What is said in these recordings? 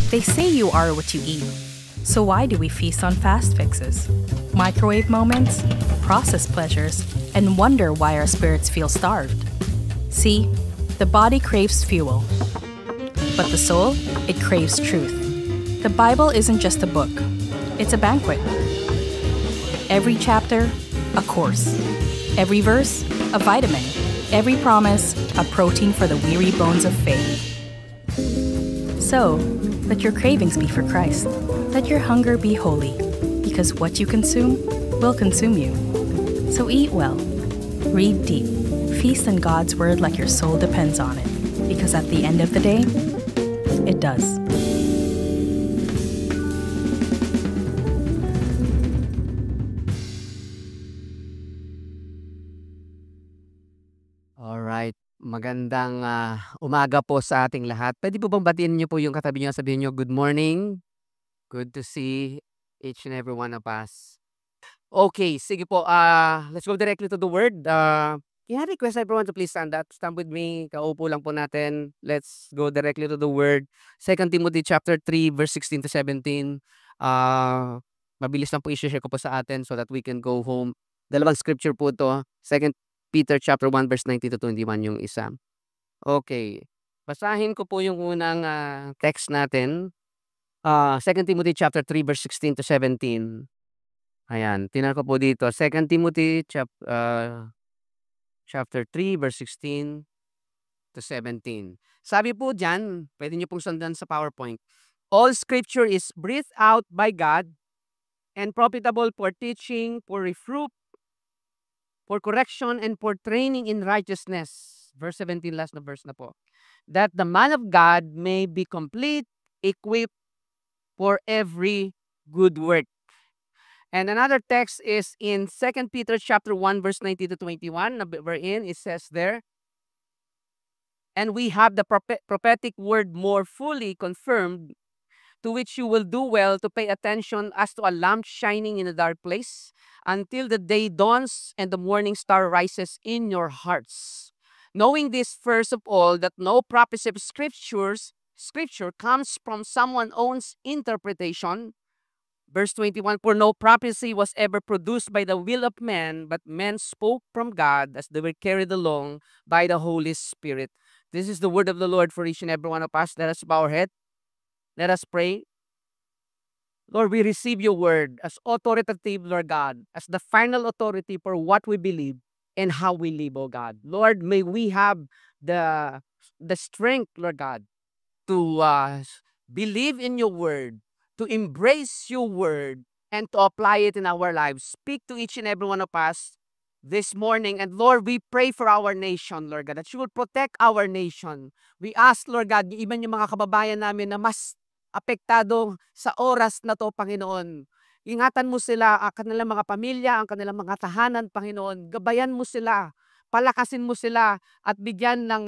They say you are what you eat. So why do we feast on fast fixes, microwave moments, processed pleasures, and wonder why our spirits feel starved? See, the body craves fuel, but the soul, it craves truth. The Bible isn't just a book, it's a banquet. Every chapter, a course. Every verse, a vitamin. Every promise, a protein for the weary bones of faith. So, let your cravings be for Christ. Let your hunger be holy, because what you consume will consume you. So eat well, read deep, feast on God's word like your soul depends on it, because at the end of the day, it does. Alright, magandang umaga po sa ating lahat. Pwede po bang batiin niyo po yung katabi niyo, sabihin niyo, "Good morning. Good to see each and every one of us." Okay, sige po, let's go directly to the word. Can I request everyone to please stand with me, kaupo lang po natin. Let's go directly to the word. 2 Timothy chapter 3 verse 16 to 17. Mabilis lang po i-share ko po sa atin so that we can go home. Dalawang scripture po 'to. 2 Peter chapter 1 verse 19 to 21 yung isa. Okay. Basahin ko po yung unang text natin. 2 Timothy chapter 3 verse 16 to 17. Ayan, tingnan ko po dito. 2 Timothy chapter 3 verse 16 to 17. Sabi po diyan, pwede niyo pong sundan sa PowerPoint. All scripture is breathed out by God and profitable for teaching, for reproof, for correction, and for training in righteousness. Verse 17, last na verse na po. That the man of God may be complete, equipped for every good work. And another text is in 2 Peter chapter 1 verse 19 to 21, wherein it says there, "And we have the prophetic word more fully confirmed, to which you will do well to pay attention as to a lamp shining in a dark place, until the day dawns and the morning star rises in your hearts. Knowing this first of all, that no prophecy of scripture comes from someone's own interpretation." Verse 21, "For no prophecy was ever produced by the will of man, but men spoke from God as they were carried along by the Holy Spirit." This is the word of the Lord for each and every one of us. Let us bow our head. Let us pray. Lord, we receive your word as authoritative, Lord God, as the final authority for what we believe and how we live, oh God. Lord, may we have the strength, Lord God, to believe in your word, to embrace your word, and to apply it in our lives. Speak to each and every one of us this morning. And Lord, we pray for our nation, Lord God, that you will protect our nation. We ask, Lord God, even yung mga kababayan namin na mas apektado sa oras na to, Panginoon. Ingatan mo sila, ang kanilang mga pamilya, ang kanilang mga tahanan, Panginoon. Gabayan mo sila, palakasin mo sila, at bigyan ng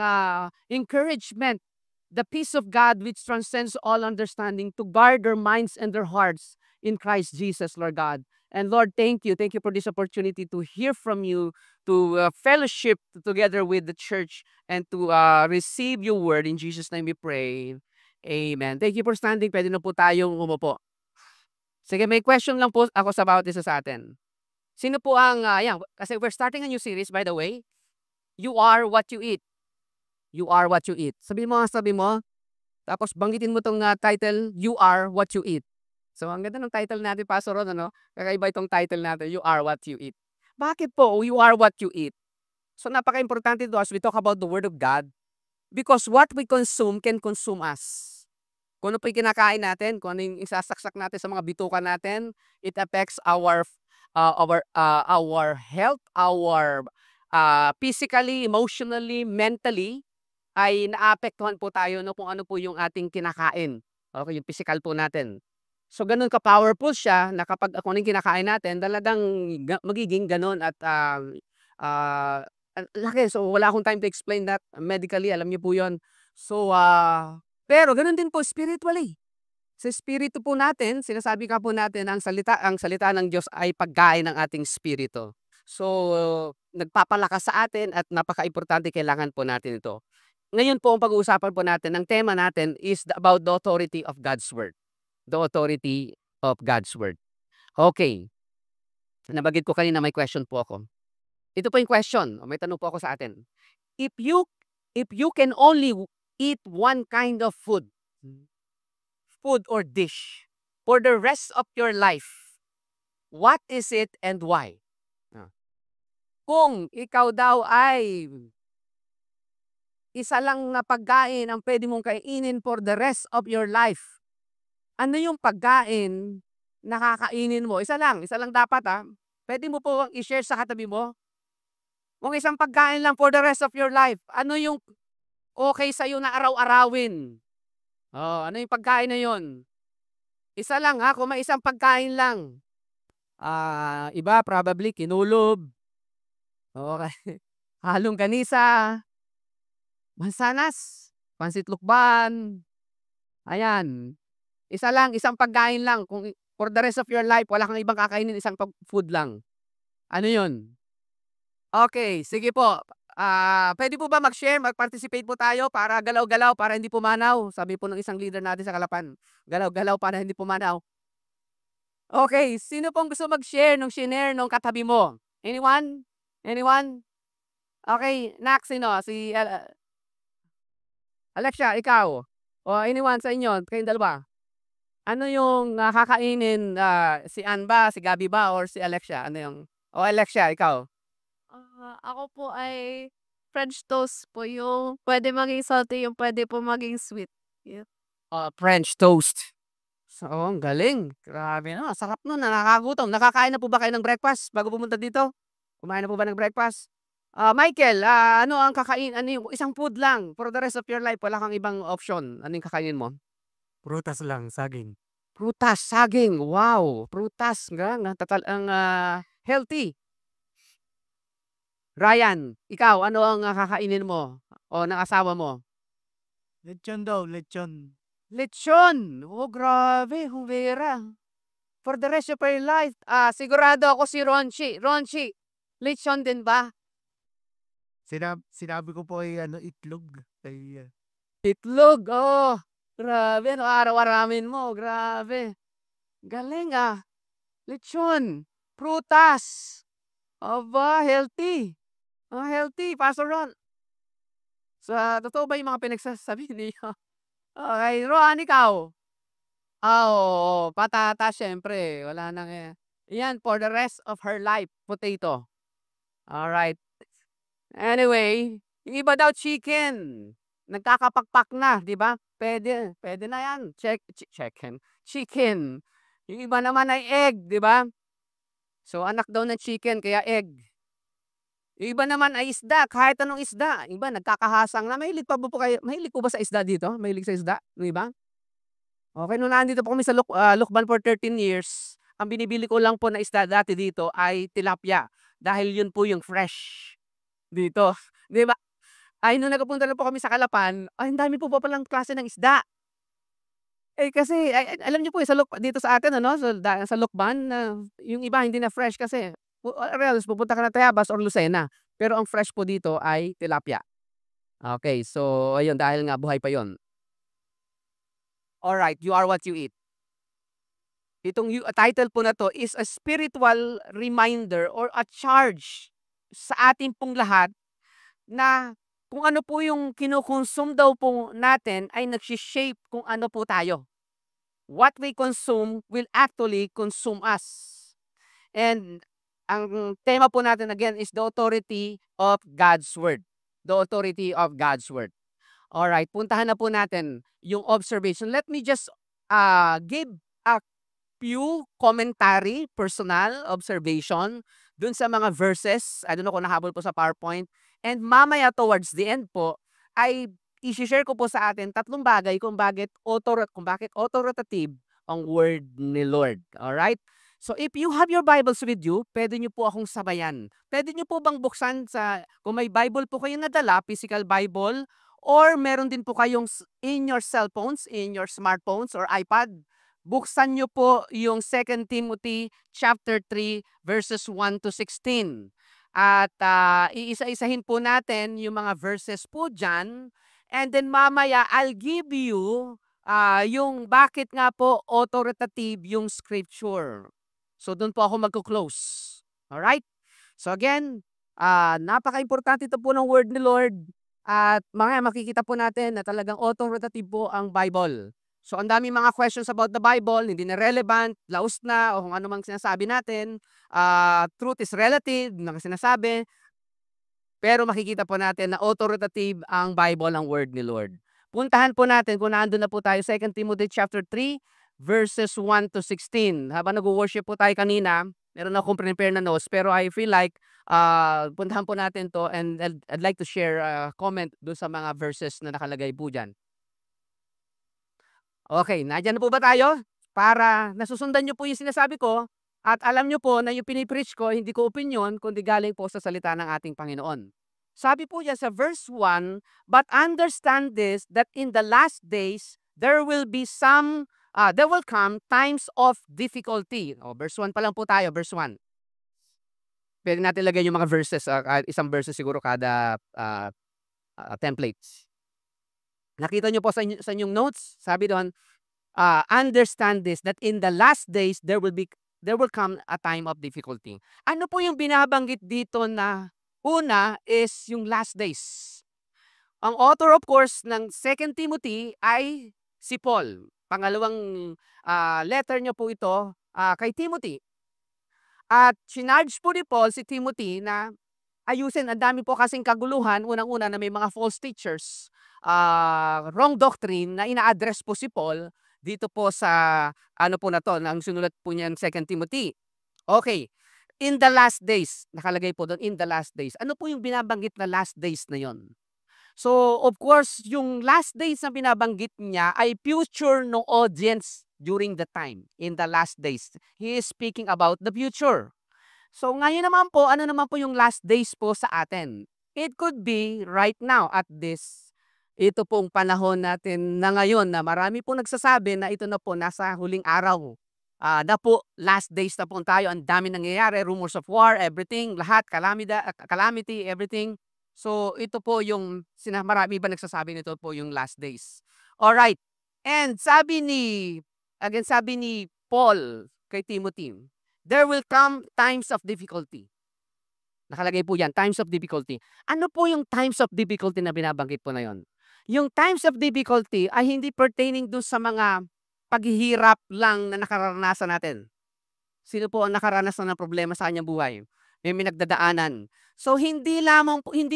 encouragement, the peace of God which transcends all understanding, to guard their minds and their hearts in Christ Jesus, Lord God. And Lord, thank you. Thank you for this opportunity to hear from you, to fellowship together with the church, and to receive your word. In Jesus' name we pray. Amen. Thank you for standing. Pwede na po tayong umupo. Sige, may question lang po ako sa bawat isa sa atin. Sino po ang, kasi we're starting a new series, by the way. You are what you eat. You are what you eat. Sabi mo, tapos banggitin mo tong title, You are what you eat. So, ang ganda ng title natin, Pastor Ron, ano? Kakaiba itong title natin, You are what you eat. Bakit po, you are what you eat? So, napaka-importante ito as we talk about the Word of God, because what we consume can consume us. Kung ano po yung kinakain natin, kung ano yung isasaksak natin sa mga bituka natin, it affects our health, our physically, emotionally, mentally, ay naapektuhan po tayo no, kung ano po yung ating kinakain. Okay, yung physical po natin. So, ganun ka-powerful siya na kapag kung ano yung kinakain natin, talagang magiging ganun at laki. So, wala akong time to explain that medically. Alam niyo po yun. So, pero ganun din po spiritually. Sa espiritu po natin, sinasabi ka po natin, ang salita ng Diyos ay pagkain ng ating espiritu. So, nagpapalakas sa atin at napaka-importante, kailangan po natin ito. Ngayon po ang pag-uusapan po natin, ang tema natin is about the authority of God's Word. The authority of God's Word. Okay. Nabanggit ko kanina may question po ako. Ito po yung question. May tanong po ako sa atin. If you can only eat one kind of food or dish for the rest of your life, what is it and why? Kung ikaw daw ay isa lang na pagkain ang pwede mong kainin for the rest of your life, ano yung pagkain na kakainin mo? Isa lang dapat Pwede mo po i-share sa katabi mo. Kung isang pagkain lang for the rest of your life, ano yung okay sa'yo na araw-arawin? Ano yung pagkain na yun? Isa lang kung may isang pagkain lang. Iba probably kinulob. Okay. Halong ganisa. Mansanas. Pansit lukban. Ayan. Isa lang, isang pagkain lang. Kung for the rest of your life, wala kang ibang kakainin, isang food lang. Ano yun? Okay, sige po. Pwede po ba mag-share, mag-participate po tayo para galaw-galaw, para hindi pumanaw? Sabi po ng isang leader natin sa Kalapan, galaw-galaw para hindi pumanaw. Okay, sino pong gusto mag-share nung shinare nung katabi mo? Anyone? Anyone? Okay, next sino? Si Alexia, ikaw. O anyone sa inyo, kayong dalawa. Ano yung kakainin, si Ann ba, si Gabi ba, or si Alexia? Ano yung... O Alexia, ikaw. Ako po ay French toast po, yung pwede maging salty, yung pwede po maging sweet. Yeah. French toast. So, ang galing. Grabe na. Sarap nun. Nakakagutom. Nakakain na po ba kayo ng breakfast bago pumunta dito? Kumain na po ba ng breakfast? Michael, ano ang kakain? Ano yung isang food lang for the rest of your life? Wala kang ibang option. Ano yung kakainin mo? Prutas lang, saging. Prutas, saging. Wow. Prutas. Ang healthy. Ryan, ikaw, ano ang kakainin mo? O ng asawa mo? Lechon daw, lechon. Lechon! Oh, grabe, humera. For the rest of your life, sigurado ako si Ronchi. Ronchi, lechon din ba? Sinabi ko po ay itlog. Itlog, oh. Grabe, araw-aramin mo, grabe. Galing Lechon, prutas. Aba, healthy. Healthy, Pastor Ron. Totoo ba yung mga pinagsasabi niyo? Okay, Ron, ikaw. Oo, patata syempre, wala nang yan for the rest of her life, potato. Alright. Anyway, yung iba daw chicken. Nagkakapakpak na, di ba? Pwede na yan. Chicken. Yung iba naman ay egg, di ba? So anak daw ng chicken, kaya egg. Yung iba naman ay isda, kahit anong isda. Yung iba nagkakahasang na. Mahilig po ba sa isda dito? Mahilig sa isda? Yung iba? Okay, nung nandito po kami sa Lukban for 13 years, ang binibili ko lang po na isda dati dito ay tilapia. Dahil yun po yung fresh dito. Di ba? Nung nagpunta na po kami sa Kalapan, ang dami po palang klase ng isda. Kasi, alam niyo po, dito sa atin, sa Lukban, yung iba hindi na fresh kasi, or else pupunta ka na Tayabas or Lucena. Pero ang fresh po dito ay tilapia. Okay, so, ayun, dahil nga buhay pa yon. Alright, you are what you eat. Itong title po na to is a spiritual reminder or a charge sa atin pong lahat na kung ano po yung kinukonsume daw po natin ay nagsishape kung ano po tayo. What we consume will actually consume us. And ang tema po natin again is the authority of God's Word. The authority of God's Word. Alright, puntahan na po natin yung observation. Let me just give a few commentary, personal observation dun sa mga verses. I don't know kung nahabol po sa PowerPoint. And mamaya towards the end po, ay i-share ko po sa atin 3 bagay kung bakit authoritative ang word ni Lord. Alright? So if you have your Bibles with you, pwede nyo po akong sabayan. Pwede nyo po bang buksan kung may Bible po kayo nadala, physical Bible, or meron din po kayong in your cellphones, in your smartphones or iPad, buksan nyo po yung 2 Timothy chapter 3 verses 1 to 16. At iisa-isahin po natin yung mga verses po dyan. And then mamaya, I'll give you yung bakit nga po authoritative yung scripture. So doon po ako magko-close. Alright? So again, napaka-importante ito po ng word ni Lord. At mga makikita po natin na talagang authoritative po ang Bible. So ang dami mga questions about the Bible, hindi na relevant, laos na, o kung ano mang sinasabi natin. Truth is relative, na sinasabi. Pero makikita po natin na authoritative ang Bible, ang word ni Lord. Puntahan po natin kung naandun na po tayo, 2 Timothy chapter 3, verses 1 to 16. Habang nag-worship po tayo kanina, meron akong prepare na notes, pero I feel like puntahan po natin to, and I'd like to share a comment doon sa mga verses na nakalagay po dyan. Okay, nandiyan na po ba tayo? Para nasusundan nyo po yung sinasabi ko at alam nyo po na yung pinipreach ko, hindi ko opinion, kundi galing po sa salita ng ating Panginoon. Sabi po dyan sa verse 1, but understand this, that in the last days, there will come times of difficulty. Verse 1 pa lang po tayo, verse 1. Pwede natin lagay yung mga verses, isang verses siguro kada templates. Nakita nyo po sa inyong notes, sabi doon, understand this, that in the last days, there will come a time of difficulty. Ano po yung binabanggit dito na una is yung last days? Ang author of course ng 2 Timothy ay si Paul. Pangalawang letter niya po ito kay Timothy. At sinarge po ni Paul si Timothy na ayusin, ang dami po kasing kaguluhan, unang-una na may mga false teachers, wrong doctrine na ina-address po si Paul dito po sa ano po na to, nang sinulat po niya ng 2 Timothy. Okay, in the last days, nakalagay po doon, in the last days. Ano po yung binabanggit na last days na yon? So, of course, yung last days na binabanggit niya ay future no audience during the time, in the last days. He is speaking about the future. So ngayon naman po, ano naman po yung last days po sa atin? It could be right now at ito pong panahon natin na ngayon na marami po nagsasabi na ito na po nasa huling araw. Na po, last days na po tayo, ang dami nangyayari, rumors of war, everything, lahat, calamity, everything. So ito po yung, marami ba nagsasabi nito po yung last days. Alright, and sabi ni Paul kay Timothy, there will come times of difficulty. Nakalagay po yan, times of difficulty. Ano po yung times of difficulty na binabanggit po na yon? Yung times of difficulty ay hindi pertaining doon sa mga paghihirap lang na nakaranasan natin. Sino po ang nakaranas ng problema sa kanyang buhay? May nagdadaanan. So hindi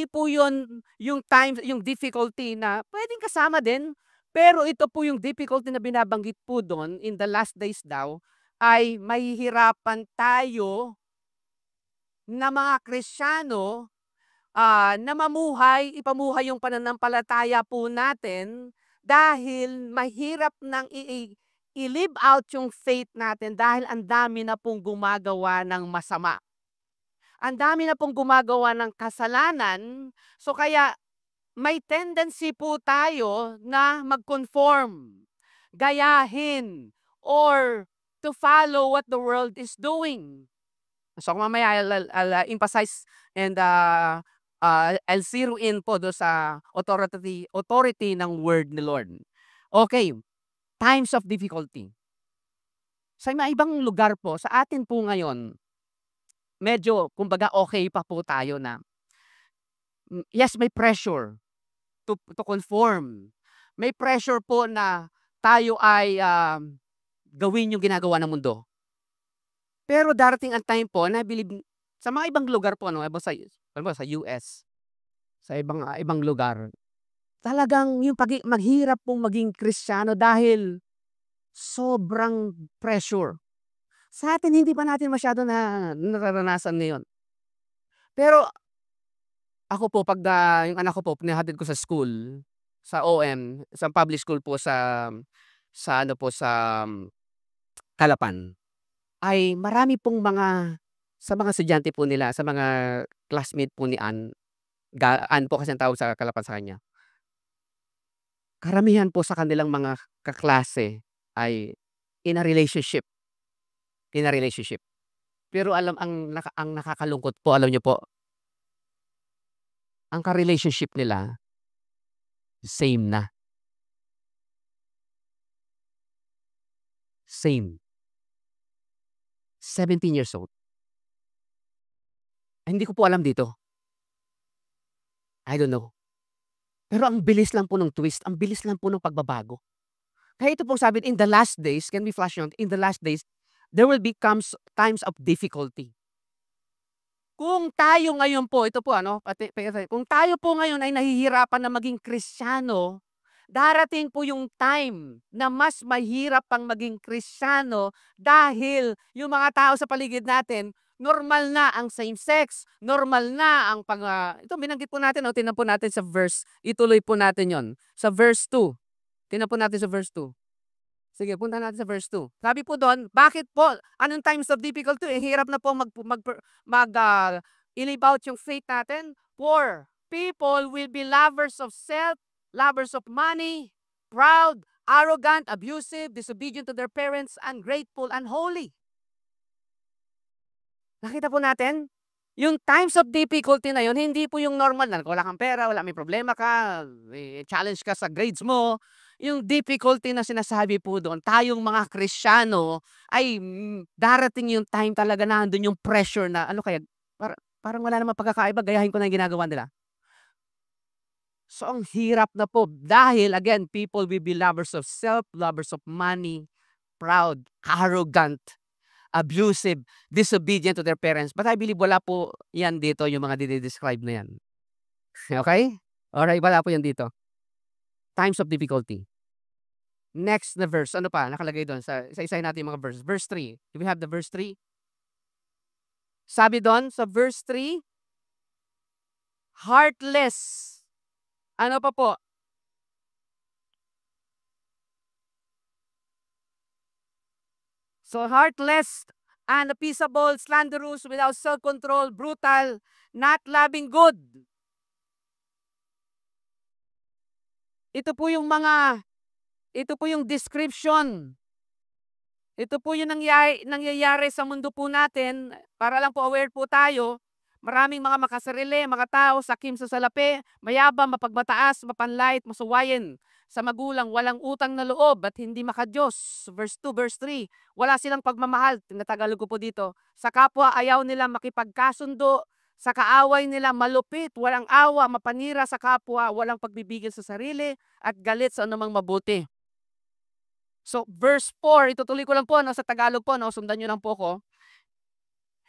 po yon yung times, yung difficulty na pwedeng kasama din, pero ito po yung difficulty na binabanggit po doon in the last days daw, ay mahihirapan tayo na mga Kristiyano na ipamuhay yung pananampalataya po natin dahil mahirap nang i-live out yung faith natin dahil ang dami na pong gumagawa ng masama. Ang dami na pong gumagawa ng kasalanan, so kaya may tendency po tayo na mag-conform, gayahin, or to follow what the world is doing. So mamaya I'll emphasize and I'll zero in po do sa authority ng word ni Lord. Okay, times of difficulty. Sa mga ibang lugar po, sa atin po ngayon, medyo kumbaga okay pa po tayo na yes, may pressure to conform. May pressure po na tayo ay gawin yung ginagawa ng mundo. Pero darating ang time po na sa mga ibang lugar po, sa US, sa ibang lugar, talagang yung maghirap pong maging Kristiyano dahil sobrang pressure. Sa atin, hindi pa natin masyado na nararanasan ngayon. Pero ako po, pag yung anak ko po, pinahatid ko sa school, sa OM, sa public school po sa Calapan, ay marami pong sa mga estudyante po nila, sa mga classmate po ni Ann po kasi ang tawag sa Calapan sa kanya. Karamihan po sa kanilang mga kaklase ay in a relationship. Pero ang nakakalungkot po, alam niyo po, ang ka-relationship nila Same na. Same. 17 years old. Hindi ko po alam dito. I don't know. Pero ang bilis lang po ng twist, ang bilis lang po ng pagbabago. Kaya ito pong sabi, in the last days, can we flash on? In the last days, there will become times of difficulty. Kung tayo ngayon po, ito po kung tayo po ngayon ay nahihirapan na maging Kristiyano, darating po yung time na mas mahirap pang maging Kristiyano dahil yung mga tao sa paligid natin, normal na ang same sex, normal na ang ito binanggit po natin, tingnan po natin sa verse, ituloy po natin yon sa verse 2. Tingnan po natin sa verse 2. Sige, punta natin sa verse 2. Sabi po doon, bakit po? Anong times of difficulty? Hirap na po i-live out yung faith natin. For people will be lovers of self, lovers of money, proud, arrogant, abusive, disobedient to their parents, ungrateful, unholy. Nakita po natin? Yung times of difficulty na yun, hindi po yung normal na wala kang pera, may problema ka, challenge ka sa grades mo. Yung difficulty na sinasabi po doon, tayong mga Kristiyano ay darating yung time talaga na andun yung pressure na parang wala namang pagkakaiba, gayahin ko na yung ginagawa nila. So ang hirap na po dahil again, people will be lovers of self, lovers of money, proud, arrogant, abusive, disobedient to their parents. But I believe wala po yan dito, yung mga dinidescribe na yan. Okay? Alright, wala po yan dito. Times of difficulty. Next na verse. Ano pa? Nakalagay doon. Isa-isahin natin yung mga verse. Verse 3. Do we have the verse 3? Sabi doon sa verse 3, heartless. Ano pa po? So heartless, unappeasable, slanderous, without self-control, brutal, not loving good. Ito po yung description. Ito po yung nangyayari sa mundo po natin. Para lang po aware po tayo, maraming mga makasarili, mga tao, sakim sa salapi, mayabang, mapagmataas, mapanlait, masuwayin. Sa magulang, walang utang na loob at hindi makadiyos. Verse 2, verse 3, wala silang pagmamahal. Tinatagalog ko po dito. Sa kapwa, ayaw nila makipagkasundo. Sa kaaway nila, malupit, walang awa, mapanira sa kapwa, walang pagbibigil sa sarili, at galit sa anumang mabuti. So, verse 4, itutuloy ko lang po sa Tagalog po, sundan nyo lang po ko.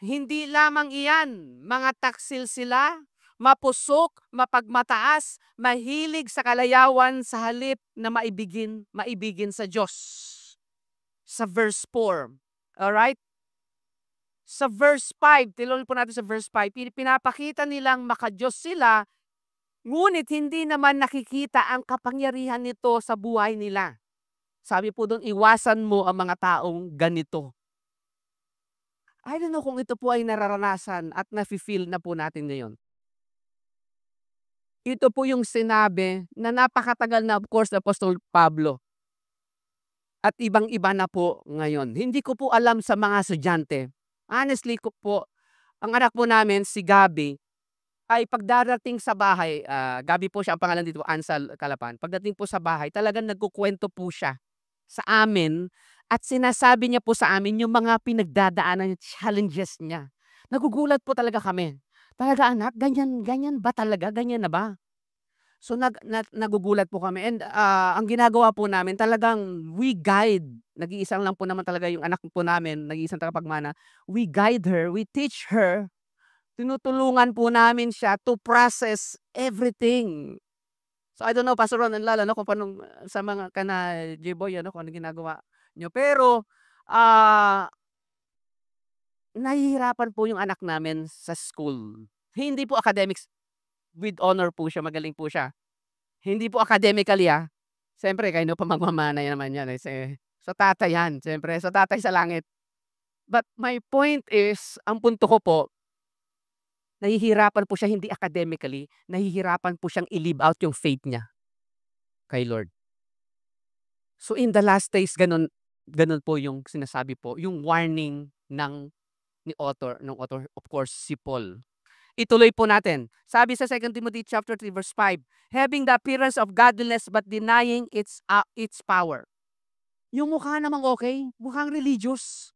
Hindi lamang iyan, mga taksil sila, mapusok, mapagmataas, mahilig sa kalayawan sa halip na maibigin sa Diyos. Sa verse 4. Alright? Sa verse 5, tinuloy po natin sa verse 5, pinapakita nilang makadiyos sila, ngunit hindi naman nakikita ang kapangyarihan nito sa buhay nila. Sabi po doon, iwasan mo ang mga taong ganito. I don't know kung ito po ay nararanasan at nafe-feel na po natin ngayon. Ito po yung sinabi na napakatagal na, of course, Apostol Pablo. At ibang-iba na po ngayon. Hindi ko po alam sa mga estudyante. Honestly ko po, ang anak po namin, si Gabi, ay pagdarating sa bahay, Gabi po siya, ang pangalan dito, Ansal Calapan. Pagdating po sa bahay, talagang nagkukwento po siya sa amin at sinasabi niya po sa amin yung mga pinagdadaanan, challenges niya. Nagugulat po talaga kami. Talaga anak, ganyan ba talaga? Ganyan na ba? So nagugulat po kami and ang ginagawa po namin talagang we guide. Nag-iisang lang po naman talaga yung anak po namin, nag-iisang tagapagmana. We guide her, we teach her. Tinutulungan po namin siya to process everything. So I don't know, Pastor Ron and Lala, kung paano sa mga J-Boy, kung ano ginagawa nyo. Pero nahihirapan po yung anak namin sa school. Hindi po academics. With honor po siya, magaling po siya. Hindi po academically Siyempre, kayo pa magmamana naman yan. Sa tatay yan, siyempre, sa tatay sa langit. But my point is, ang punto ko po, nahihirapan po siya hindi academically, nahihirapan po siyang i-live out yung faith niya kay Lord. So in the last days, ganun po yung sinasabi po, yung warning ng author, of course, si Paul. Ituloy po natin. Sabi sa 2 Timothy chapter 3 verse 5, having the appearance of godliness but denying its power. Yung mukha namang okay, mukhang religious.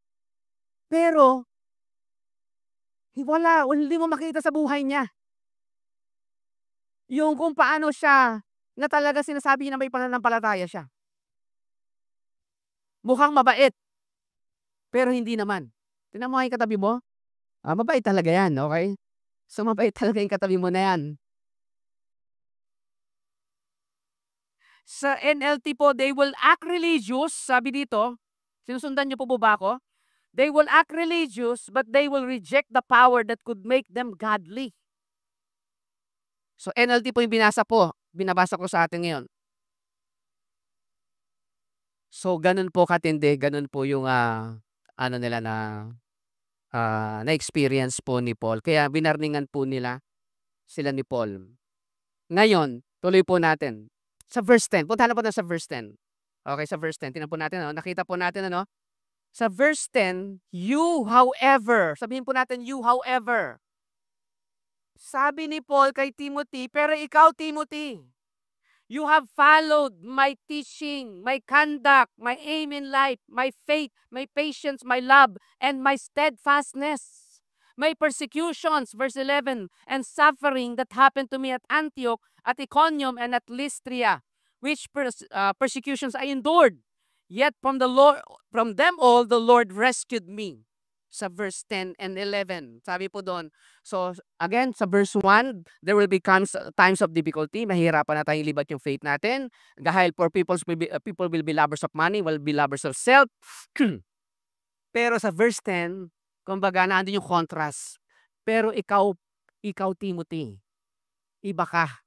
Pero, hindi mo makita sa buhay niya. Yung kung paano siya, na talaga sinasabi niya na may pananampalataya siya. Mukhang mabait, pero hindi naman. Tingnan mo yung katabi mo. Mabait talaga yan, okay? So, mabait talaga yung katabi mo na yan. Sa NLT po, they will act religious. Sabi dito, sinusundan niyo po ba ako? They will act religious, but they will reject the power that could make them godly. So, NLT po yung binabasa ko sa atin ngayon. So, ganun po katindi, ganun po yung na-experience po ni Paul. Kaya binarningan po nila sila ni Paul. Ngayon, tuloy po natin. Sa verse 10, punta na po na sa verse 10. Okay, sa verse 10, tingnan po natin, nakita po natin, sa verse 10, you, however, sabihin po natin, you, however. Sabi ni Paul kay Timothy, pero ikaw, Timothy, you have followed my teaching, my conduct, my aim in life, my faith, my patience, my love, and my steadfastness. My persecutions, verse 11, and suffering that happened to me at Antioch, at Iconium, and at Lystria, which persecutions I endured. Yet from them all, the Lord rescued me. Sa verse 10 and 11. Sabi po doon. So, again, sa verse 1, there will be times of difficulty. Mahirapan na tayong libat yung faith natin. Dahil people will be lovers of money, will be lovers of self. Pero sa verse 10, kumbaga, naandun yung contrast. Pero ikaw Timothy, iba ka.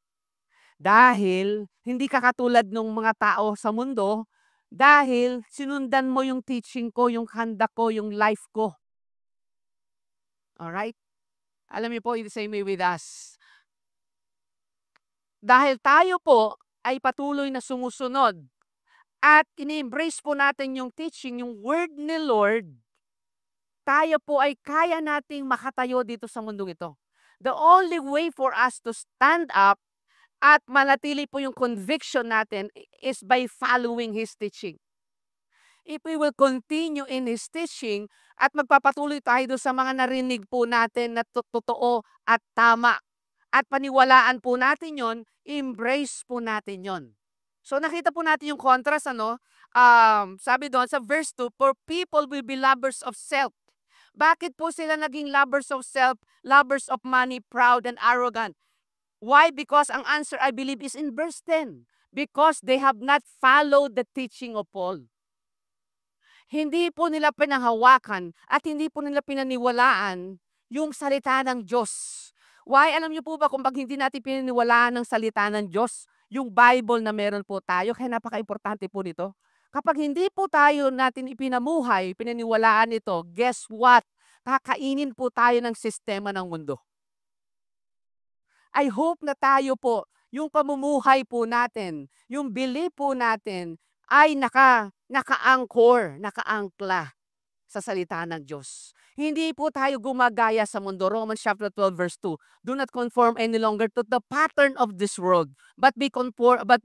Dahil hindi ka katulad ng mga tao sa mundo, dahil sinundan mo yung teaching ko, yung handa ko, yung life ko. Alright? Alam niyo po, it's the same way with us. Dahil tayo po ay patuloy na sumusunod at ini-embrace po natin yung teaching, yung word ni Lord, tayo po ay kaya nating makatayo dito sa mundong ito. The only way for us to stand up at manatili po yung conviction natin is by following His teaching. If we will continue in His teaching at magpapatuloy tayo doon sa mga narinig po natin na totoo at tama at paniwalaan po natin yon, embrace po natin yon. So nakita po natin yung contrast, sabi doon sa verse 2, for people will be lovers of self. Bakit po sila naging lovers of self, lovers of money, proud and arrogant? Why? Because ang answer, I believe, is in verse 10. Because they have not followed the teaching of Paul. Hindi po nila pinanghawakan at hindi po nila pinaniwalaan yung salita ng Diyos. Why? Alam niyo po ba kung hindi natin pinaniwalaan ng salita ng Diyos, yung Bible na meron po tayo, kaya napaka-importante po nito. Kapag hindi po tayo natin ipinamuhay, pinaniwalaan ito, guess what? Kakainin po tayo ng sistema ng mundo. I hope na tayo po, yung pamumuhay po natin, yung belief po natin, ay naka-angkor, naka-angkla sa salita ng Diyos. Hindi po tayo gumagaya sa mundo. Romans chapter 12 verse 2. Do not conform any longer to the pattern of this world, but be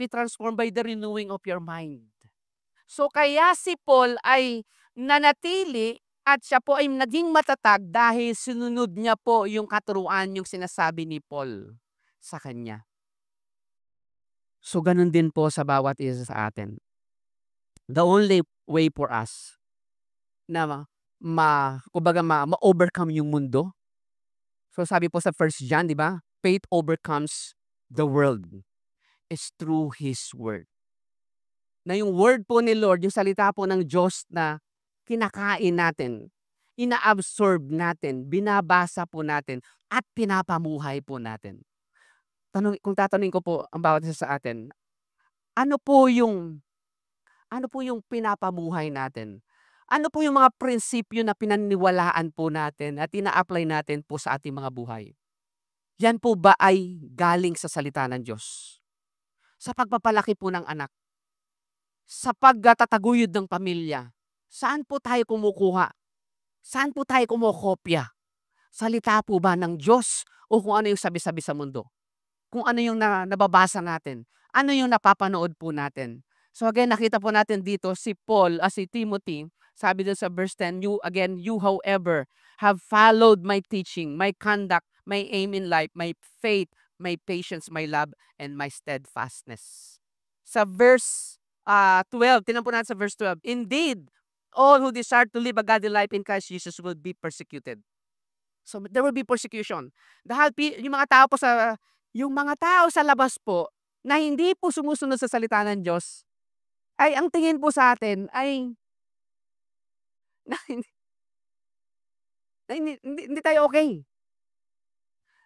transformed by the renewing of your mind. So kaya si Paul ay nanatili at siya po ay naging matatag dahil sinunod niya po yung katuruan, yung sinasabi ni Paul sa kanya. So ganun din po sa bawat isa sa atin. The only way for us na ma-overcome yung mundo. So sabi po sa 1 John, di ba? Faith overcomes the world. It's through His word. Na yung word po ni Lord, yung salita po ng Diyos na kinakain natin, ina-absorb natin, binabasa po natin, at pinapamuhay po natin. Kung tatanungin ko po ang bawat isa sa atin, ano po yung pinapamuhay natin? Ano po yung mga prinsipyo na pinaniwalaan po natin at ina-apply natin po sa ating mga buhay? Yan po ba ay galing sa salita ng Diyos? Sa pagpapalaki po ng anak? Sa pagtataguyod ng pamilya? Saan po tayo kumukuha? Saan po tayo kumukopya? salita po ba ng Diyos o kung ano yung sabi-sabi sa mundo? Kung ano yung nababasa natin? Ano yung napapanood po natin? So again, nakita po natin dito si Paul, si Timothy, sabi doon sa verse 10, you however have followed my teaching, my conduct, my aim in life, my faith, my patience, my love, and my steadfastness. Sa verse 12, tinan po natin sa verse 12, indeed, all who desire to live a godly life in Christ Jesus will be persecuted. So there will be persecution. Dahil yung mga tao sa labas po na hindi po sumusunod sa salita ng Diyos, ay ang tingin po sa atin ay na hindi tayo okay.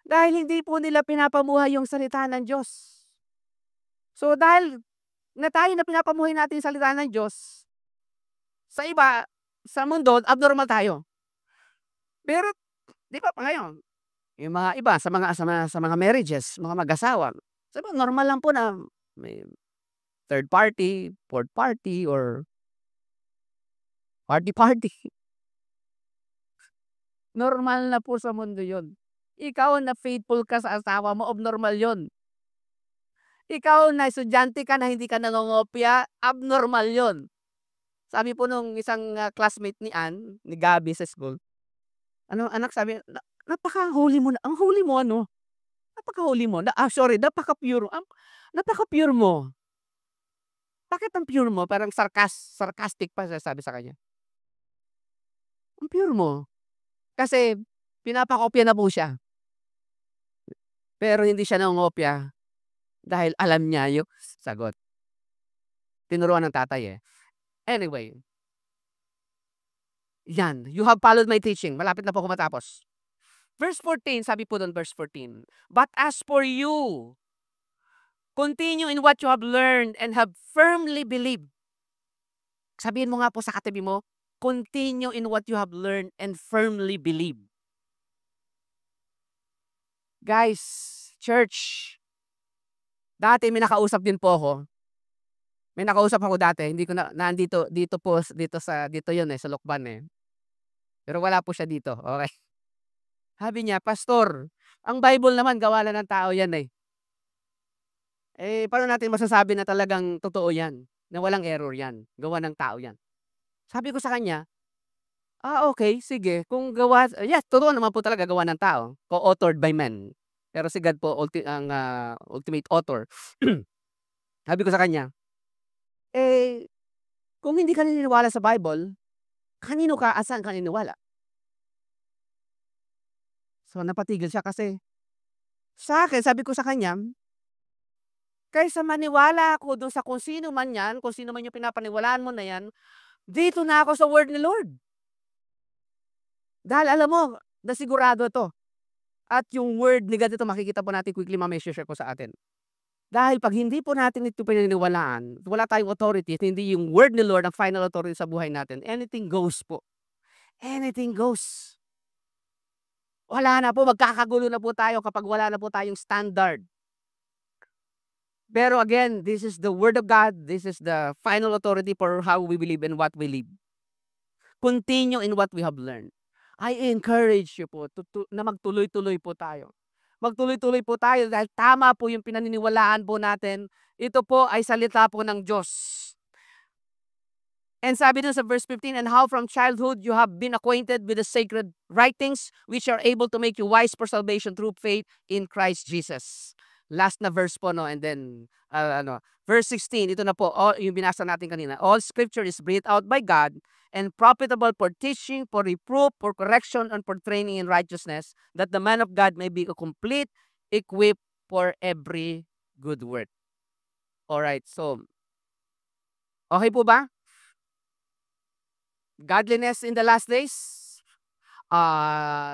Dahil hindi po nila pinapamuhay yung salita ng Diyos. So dahil na tayo na pinapamuhay natin yung salita ng Diyos, sa iba, sa mundo, abnormal tayo. Pero, di ba ngayon, yung mga iba, sa mga marriages, mga mag-asawa, sabi, normal lang po na may third party, fourth party, or party. Normal na po sa mundo yon. Ikaw na faithful ka sa asawa mo, abnormal yon. Ikaw na estudyante ka na hindi ka nangongopya, abnormal yon. Sabi po nung isang classmate ni Ann, ni Gabi sa school, anak sabi, napaka-holy mo na. Ang holy mo ano? Napaka-holy mo. Napaka-pure. Napaka-pure mo. Bakit ang pure mo? Parang sarcastic pa sabi sa kanya. Ang pure mo. Kasi pinapakopya na po siya. Pero hindi siya nangongopya dahil alam niya yung sagot. Tinuruan ng tatay eh. Anyway. Yan. You have followed my teaching. Malapit na po ako matapos. Verse 14, sabi po doon, verse 14. But as for you, continue in what you have learned and have firmly believed. Sabihin mo nga po sa katabi mo, continue in what you have learned and firmly believe. Guys, church, dati may nakausap din po ako. May nakausap ako dati, hindi ko nandito dito yun sa Lokban eh. Pero wala po siya dito, okay? Sabi niya, Pastor, ang Bible naman gawa lang ng tao yan eh. Eh, paano natin masasabi na talagang totoo yan? Na walang error yan. Gawa ng tao yan. Sabi ko sa kanya, okay, sige. Kung gawa, yes, totoo naman po talaga gawa ng tao. Co-authored by men. Pero si God po, ang ultimate author. Sabi ko sa kanya, kung hindi ka naniniwala sa Bible, kanino ka, asan ka naniniwala? So, napatigil siya kasi sa akin, sabi ko sa kanya, kaysa maniwala ako doon sa kung sino man yan, kung sino man yung pinapaniwalaan mo na yan, dito na ako sa word ni Lord. Dahil alam mo, nasigurado to. At yung word ni God ito, makikita po natin quickly, mamaya share ko sa atin. Dahil pag hindi po natin ito pinaniwalaan, wala tayong authority, at hindi yung word ni Lord ang final authority sa buhay natin, anything goes po. Anything goes. Wala na po, magkakagulo na po tayo kapag wala na po tayong standard. Pero again, this is the word of God. This is the final authority for how we believe and what we live. Continue in what we have learned. I encourage you po na magtuloy-tuloy po tayo. Magtuloy-tuloy po tayo dahil tama po yung pinaniniwalaan po natin. Ito po ay salita po ng Diyos. And sabi dun sa verse 15, and how from childhood you have been acquainted with the sacred writings which are able to make you wise for salvation through faith in Christ Jesus. Last na verse po, no? And then, verse 16, ito na po, yung binasa natin kanina. All scripture is breathed out by God and profitable for teaching, for reproof, for correction, and for training in righteousness, that the man of God may be complete, equipped for every good work. Alright, so, okay po ba? Godliness in the last days.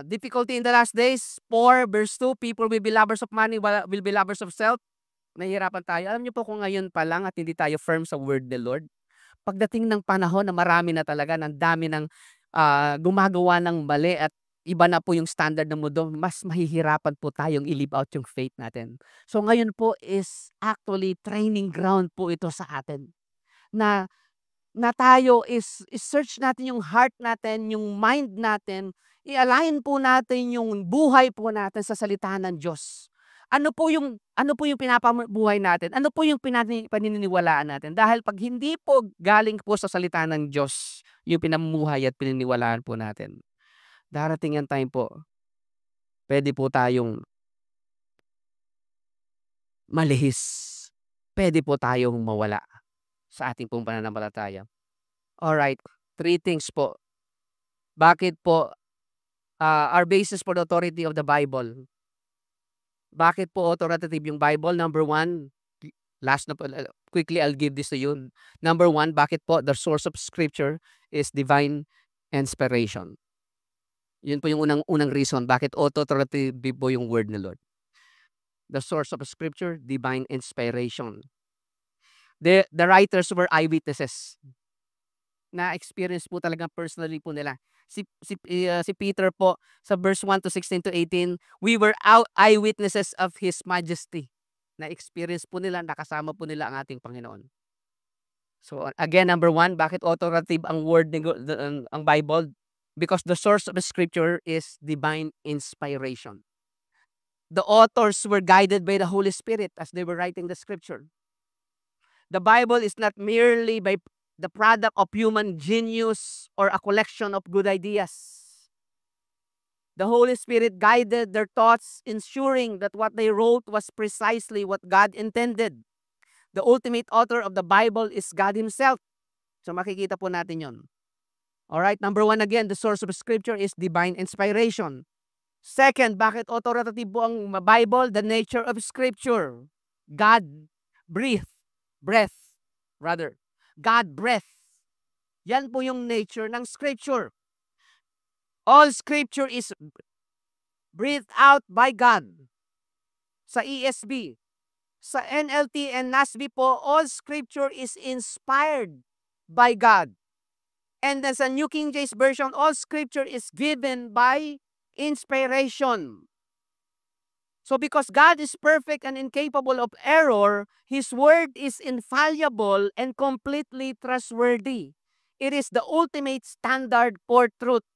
Difficulty in the last days. 4 verse 2, people will be lovers of money, will be lovers of self. Nahihirapan tayo. Alam niyo po kung ngayon pa lang at hindi tayo firm sa word ng Lord, pagdating ng panahon na marami na talaga, ng dami ng gumagawa ng mali at iba na po yung standard ng mundo, mas mahihirapan po tayong i-live out yung faith natin. So ngayon po is actually training ground po ito sa atin. Na na tayo is-search natin yung heart natin, yung mind natin, i-align po natin yung buhay po natin sa salita ng Diyos. Ano po yung pinapabuhay natin? Ano po yung paniniwalaan natin? Dahil pag hindi po galing po sa salita ng Diyos, yung pinamumuhay at pininiwalaan po natin, darating ang time po, pwede po tayong malihis. Pwede po tayong mawala sa ating pong pananampalataya. Alright, 3 things po. Bakit po our basis for the authority of the Bible? Bakit po authoritative yung Bible? Number 1, last na po, quickly I'll give this to you. Number 1, bakit po the source of Scripture is divine inspiration. Yun po yung unang reason bakit authoritative po yung word ni Lord. The source of Scripture, divine inspiration. The writers were eyewitnesses. Na-experience po talaga personally po nila. Si Peter po, sa verse 1 to 16 to 18, we were eyewitnesses of His majesty. Na-experience po nila, nakasama po nila ang ating Panginoon. So again, number 1, bakit authoritative ang word ang Bible? Because the source of the Scripture is divine inspiration. The authors were guided by the Holy Spirit as they were writing the Scripture. The Bible is not merely by the product of human genius or a collection of good ideas. The Holy Spirit guided their thoughts, ensuring that what they wrote was precisely what God intended. The ultimate author of the Bible is God Himself. So makikita po natin yon. Alright, number 1 again, the source of Scripture is divine inspiration. Second, bakit authoritative po ang Bible? The nature of Scripture. God breath. God breath. Yan po yung nature ng Scripture. All Scripture is breathed out by God. Sa ESV, sa NLT and NASB po, all Scripture is inspired by God. And then sa New King James Version, all Scripture is given by inspiration. So because God is perfect and incapable of error, His word is infallible and completely trustworthy. It is the ultimate standard for truth.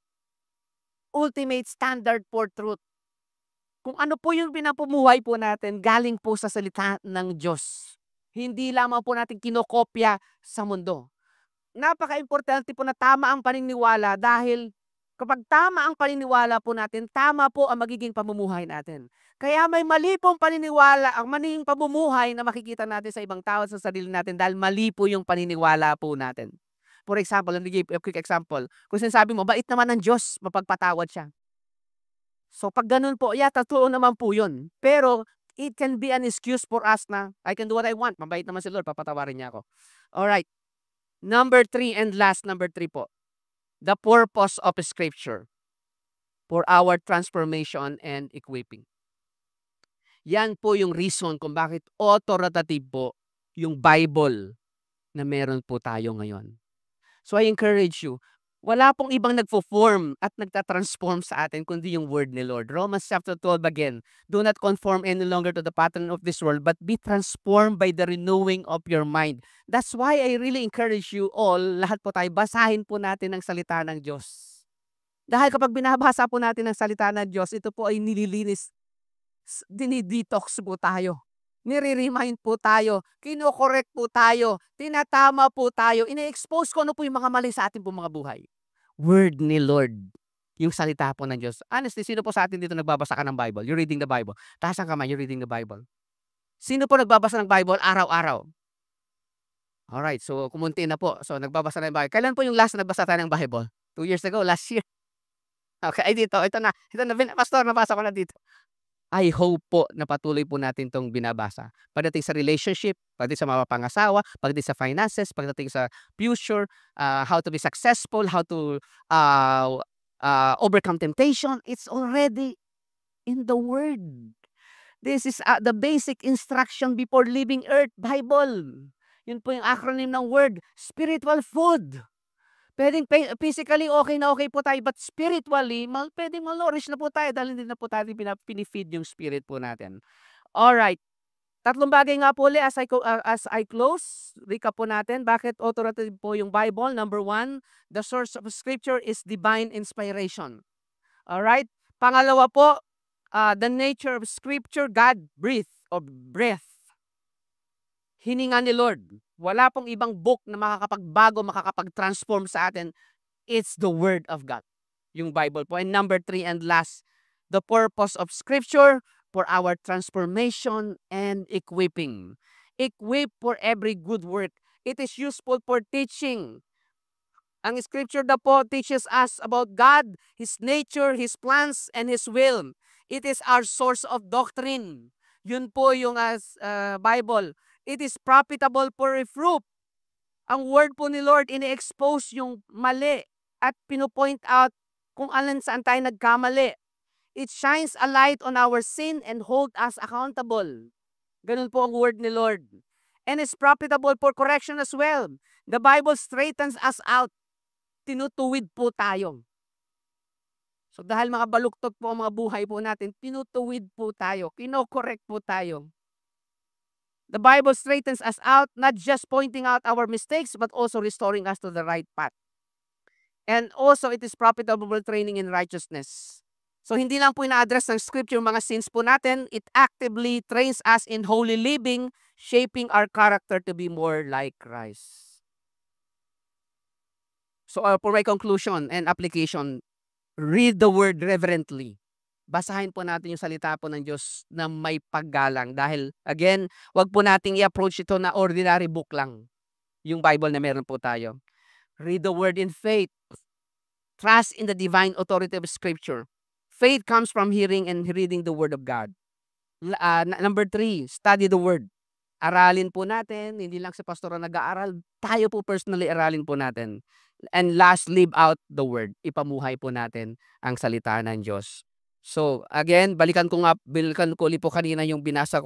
Ultimate standard for truth. Kung ano po yung pinapumuhay po natin, galing po sa salita ng Diyos. Hindi lamang po natin kinokopya sa mundo. Napaka-importante po na tama ang paniniwala dahil kapag tama ang paniniwala po natin, tama po ang magiging pamumuhay natin. Kaya may mali pong paniniwala, ang maling pamumuhay na makikita natin sa ibang tao sa sarili natin dahil mali po yung paniniwala po natin. For example, let me give a quick example. Kung sinasabi mo, bait naman ng Diyos, mapagpatawad siya. So pag ganun po, totoo naman po yun. Pero it can be an excuse for us na, I can do what I want. Mabait naman si Lord, papatawarin niya ako. Alright. Number 3 and last, number 3 po. The purpose of Scripture for our transformation and equipping. Yan po yung reason kung bakit authoritative po yung Bible na meron po tayo ngayon. So I encourage you, wala pong ibang nagfo-form at nagtatransform sa atin kundi yung word ni Lord. Romans chapter 12 again, do not conform any longer to the pattern of this world, but be transformed by the renewing of your mind. That's why I really encourage you all, lahat po tayo, basahin po natin ang salita ng Diyos. Dahil kapag binabasa po natin ang salita ng Diyos, ito po ay nililinis, dinidetox po tayo. Nire-remind po tayo, kino-correct po tayo, tinatama po tayo, ina-expose ko ano po yung mga mali sa ating po mga buhay. Word ni Lord, yung salita po ng Diyos. Honestly, sino po sa atin dito nagbabasa ka ng Bible? You're reading the Bible. Taas ang kamay, you're reading the Bible. Sino po nagbabasa ng Bible araw-araw? Alright, so kumunti na po. So nagbabasa na ng Bible. Kailan po yung last na nagbasa tayo ng Bible? 2 years ago, last year. Okay, ito na, pastor, nabasa ko na dito. I hope po na patuloy po natin itong binabasa. Pagdating sa relationship, pagdating sa mga pangasawa, pagdating sa finances, pagdating sa future, how to be successful, how to overcome temptation, it's already in the Word. This is the basic instruction before leaving earth, Bible. Yun po yung acronym ng word, spiritual food. Pwedeng physically okay na okay po tayo, but spiritually, pwedeng malnourish na po tayo dahil hindi na po tayo pinifeed yung spirit po natin. Alright. Tatlong bagay nga po ulit as I close, recap po natin. Bakit authoritative po yung Bible? Number 1, the source of Scripture is divine inspiration. Alright? Pangalawa po, the nature of Scripture, God breathe or breath. Hininga ni Lord. Wala pong ibang book na makakapagbago, makakapag-transform sa atin. It's the Word of God. Yung Bible po. And number 3 and last, the purpose of Scripture for our transformation and equipping. Equip for every good work. It is useful for teaching. Ang Scripture na po teaches us about God, His nature, His plans, and His will. It is our source of doctrine. Yun po yung Bible. It is profitable for reproof. Ang word po ni Lord, ini-expose yung mali at pinopoint out kung alin saan tayo nagkamali. It shines a light on our sin and hold us accountable. Ganun po ang word ni Lord. And it's profitable for correction as well. The Bible straightens us out. Tinutuwid po tayo. So dahil mga baluktot po ang mga buhay po natin, tinutuwid po tayo. Kino-correct po tayo. The Bible straightens us out, not just pointing out our mistakes, but also restoring us to the right path. And also, it is profitable training in righteousness. So, hindi lang po ina-address ng Scripture yung mga sins po natin. It actively trains us in holy living, shaping our character to be more like Christ. So, for my conclusion and application, read the Word reverently. Basahin po natin yung salita po ng Diyos na may paggalang. Dahil, again, wag po nating i-approach ito na ordinary book lang. Yung Bible na meron po tayo. Read the Word in faith. Trust in the divine authority of Scripture. Faith comes from hearing and reading the Word of God. Number 3, study the Word. Aralin po natin, hindi lang sa pastor ang nag-aaral, tayo po personally aralin po natin. And last, live out the Word. Ipamuhay po natin ang salita ng Diyos. So, again, balikan ko ulit po kanina yung binasa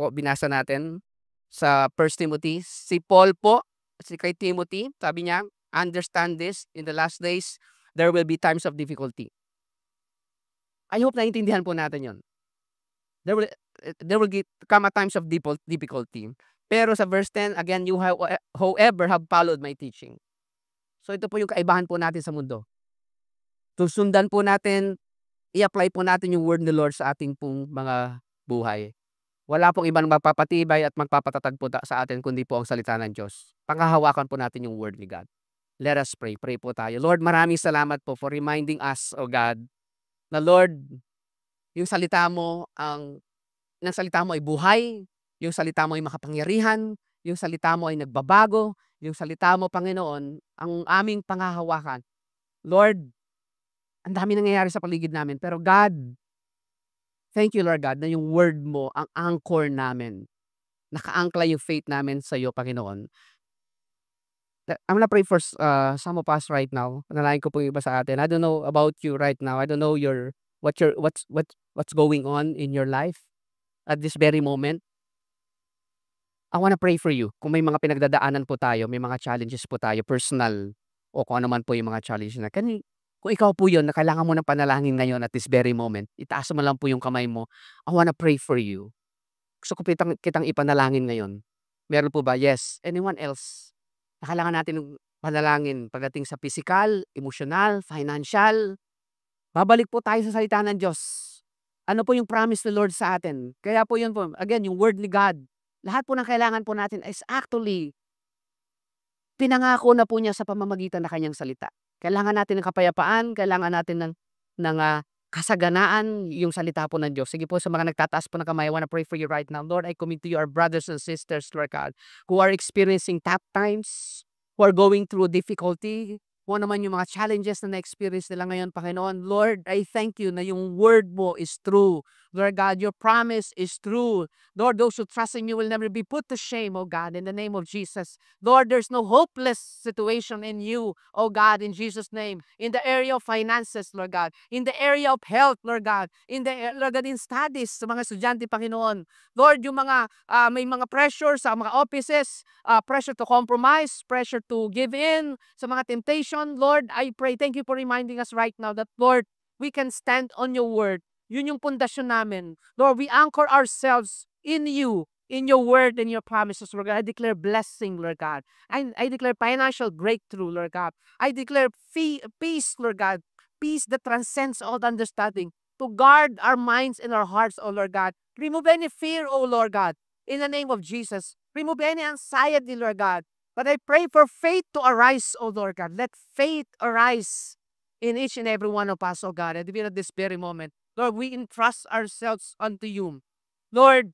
natin sa 1 Timothy. Si Paul po, kay Timothy, sabi niya, understand this, in the last days, there will be times of difficulty. I hope naintindihan po natin yon. There will come a times of difficulty. Pero sa verse 10, again, you however have followed my teaching. So ito po yung kaibahan po natin sa mundo. Susundan po natin, i-apply po natin yung word ni Lord sa ating pong mga buhay. Wala pong ibang magpapatibay at magpapatatag po sa atin kundi po ang salita ng Diyos. Panghahawakan po natin yung word ni God. Let us pray. Pray po tayo. Lord, maraming salamat po for reminding us, O God, na Lord, yung salita mo ay buhay, yung salita mo ay makapangyarihan, yung salita mo ay nagbabago, yung salita mo, Panginoon, ang aming panghahawakan. Lord, ang dami nangyayari sa paligid namin, pero God, thank you, Lord God, na yung word mo ang anchor namin. Nakaangkla yung faith namin sa iyo, Panginoon. I'm gonna pray for some of us right now. Panalangin ko po yung iba sa atin. I don't know about you right now. I don't know what's going on in your life at this very moment. I wanna pray for you. Kung may mga pinagdadaanan po tayo, may mga challenges po tayo, personal, o kung ano man po yung mga challenges na. Kung ikaw po yun, na kailangan mo ng panalangin ngayon at this very moment, itaas mo lang po yung kamay mo. I wanna pray for you. Gusto ko kitang ipanalangin ngayon. Meron po ba? Yes. Anyone else? Na kailangan natin ng panalangin pagdating sa physical, emotional, financial. Babalik po tayo sa salita ng Diyos. Ano po yung promise ni Lord sa atin? Kaya po yun po, again, yung word ni God. Lahat po ng kailangan po natin is actually pinangako na po niya sa pamamagitan ng kanyang salita. Kailangan natin ng kapayapaan, kailangan natin ng kasaganaan, yung salita po ng Diyos. Sige po, sa mga nagtataas po ng kamay, I wanna pray for you right now. Lord, I commit to you our brothers and sisters, Lord God, who are experiencing tough times, who are going through difficulty, kung naman yung mga challenges na na-experience nila ngayon, Panginoon. Lord, I thank you na yung word mo is true. Lord God, your promise is true. Lord, those who trust in you will never be put to shame, oh God, in the name of Jesus. Lord, there's no hopeless situation in you, oh God, in Jesus' name. In the area of finances, Lord God. In the area of health, Lord God. Lord God, in studies, sa mga estudyante, Panginoon. Lord, yung mga, may mga pressure sa mga offices, pressure to compromise, pressure to give in, sa mga temptation, Lord, I pray, thank you for reminding us right now that, Lord, we can stand on your word. Yun yung pundasyon namin. Lord, we anchor ourselves in you. in your word and your promises, Lord God. I declare blessing, Lord God. I declare financial breakthrough, Lord God. I declare peace, Lord God. Peace that transcends all understanding. To guard our minds and our hearts, O Lord God. Remove any fear, O Lord God. In the name of Jesus. Remove any anxiety, Lord God. But I pray for faith to arise, O Lord God. Let faith arise in each and every one of us, O God. And even at this very moment, Lord, we entrust ourselves unto you. Lord,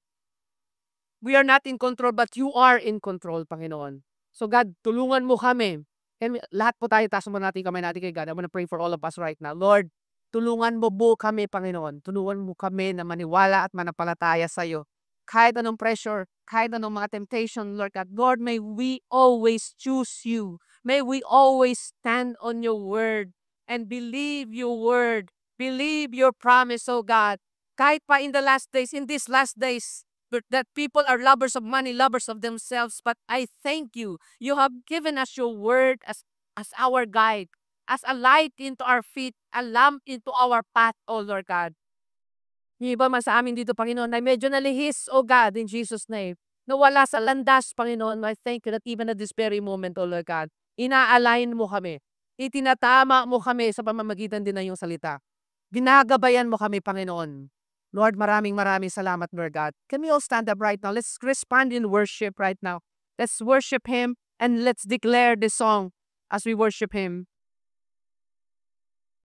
we are not in control, but you are in control, Panginoon. So God, tulungan mo kami. And lahat po tayo, taas mo natin kamay natin kay God. I'm gonna pray for all of us right now. Lord, tulungan mo po kami, Panginoon. Tulungan mo kami na maniwala at manampalataya sa iyo. Kahit anong pressure, kahit anong mga temptation, Lord God. Lord, may we always choose you. May we always stand on your word and believe your word. Believe your promise, oh God. Kahit pa in the last days, in these last days, that people are lovers of money, lovers of themselves. But I thank you. You have given us your word as our guide, as a light into our feet, a lamp into our path, O Lord God. Yung iba man sa amin dito, Panginoon, na medyo nalihis, O God, in Jesus' name. Nawala sa landas, Panginoon. I thank you that even at this very moment, O Lord God, ina-align mo kami. Itinatama mo kami sa pamamagitan din ng iyong salita. Ginagabayan mo kami, Panginoon. Lord, maraming salamat, Lord God. Can we all stand up right now? Let's respond in worship right now. Let's worship Him and let's declare this song as we worship Him.